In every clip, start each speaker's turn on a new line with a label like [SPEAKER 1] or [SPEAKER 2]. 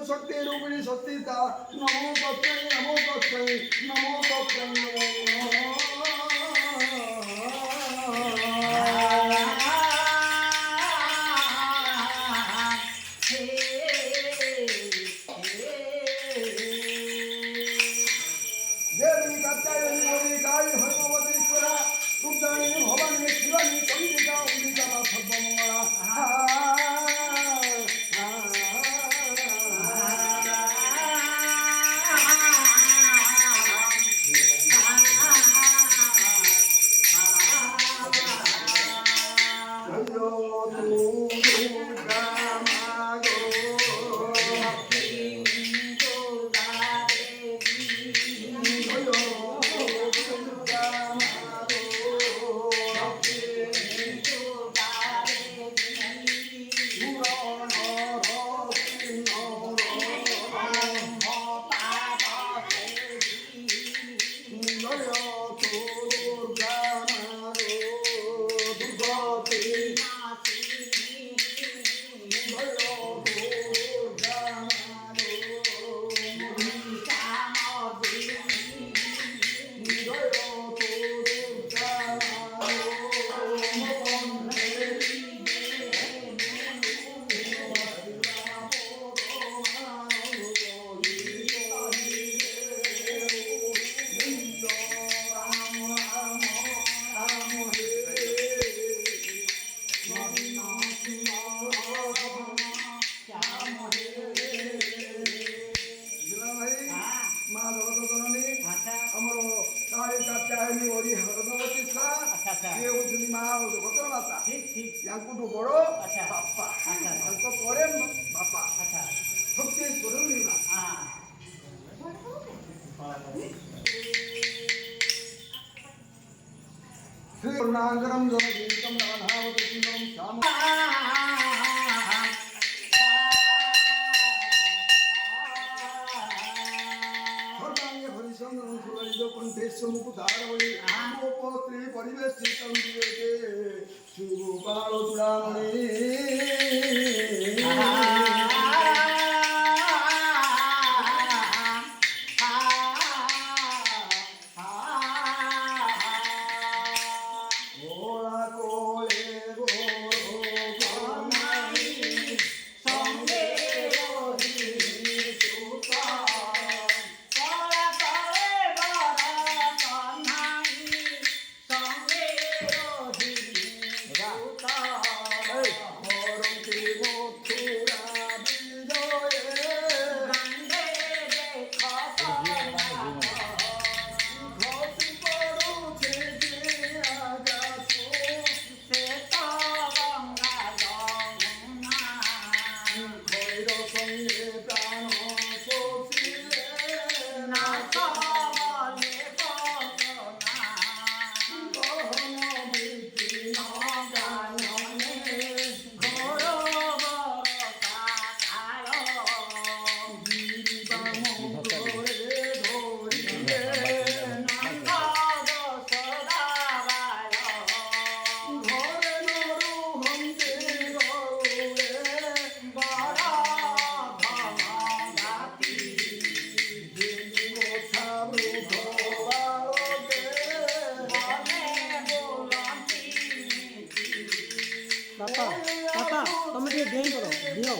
[SPEAKER 1] शक्ति रूपिणी सस्तिता नमो तस्मै नमो तस्मै नमो तस्मै देवी कात्यायनी मोदिकाय हनुमतीश्वरा रुद्राणी भवानी शिवानी चंडिका अंबिका सर्वमंगला यांकुठू बड़ो बापा यांको परे बापा भक्ति स्वरूपी ना श्री पूर्णांगरम जलगीतम राधावती श्याम सर्वांगे हरिचंद्रन सुललित कंठेश मुकुदारवली गोपत्री परिवेशितं दियते श्री गोपाल चूड़ामणि
[SPEAKER 2] पापा पापा तुम टे गेम करो दियो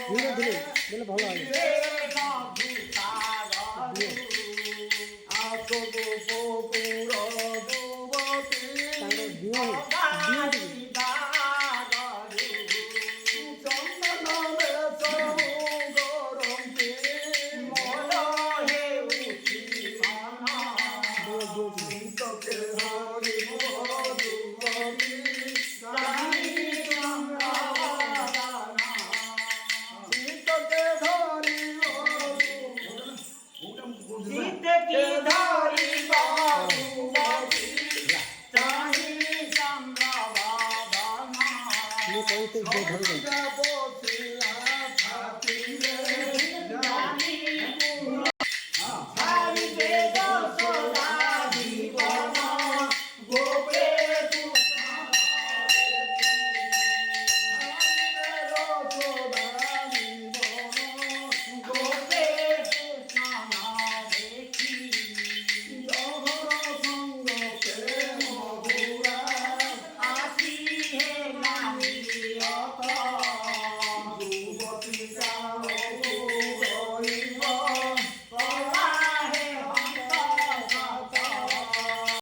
[SPEAKER 2] धीरे धीरे बोले भल आगे
[SPEAKER 1] ये कोई तो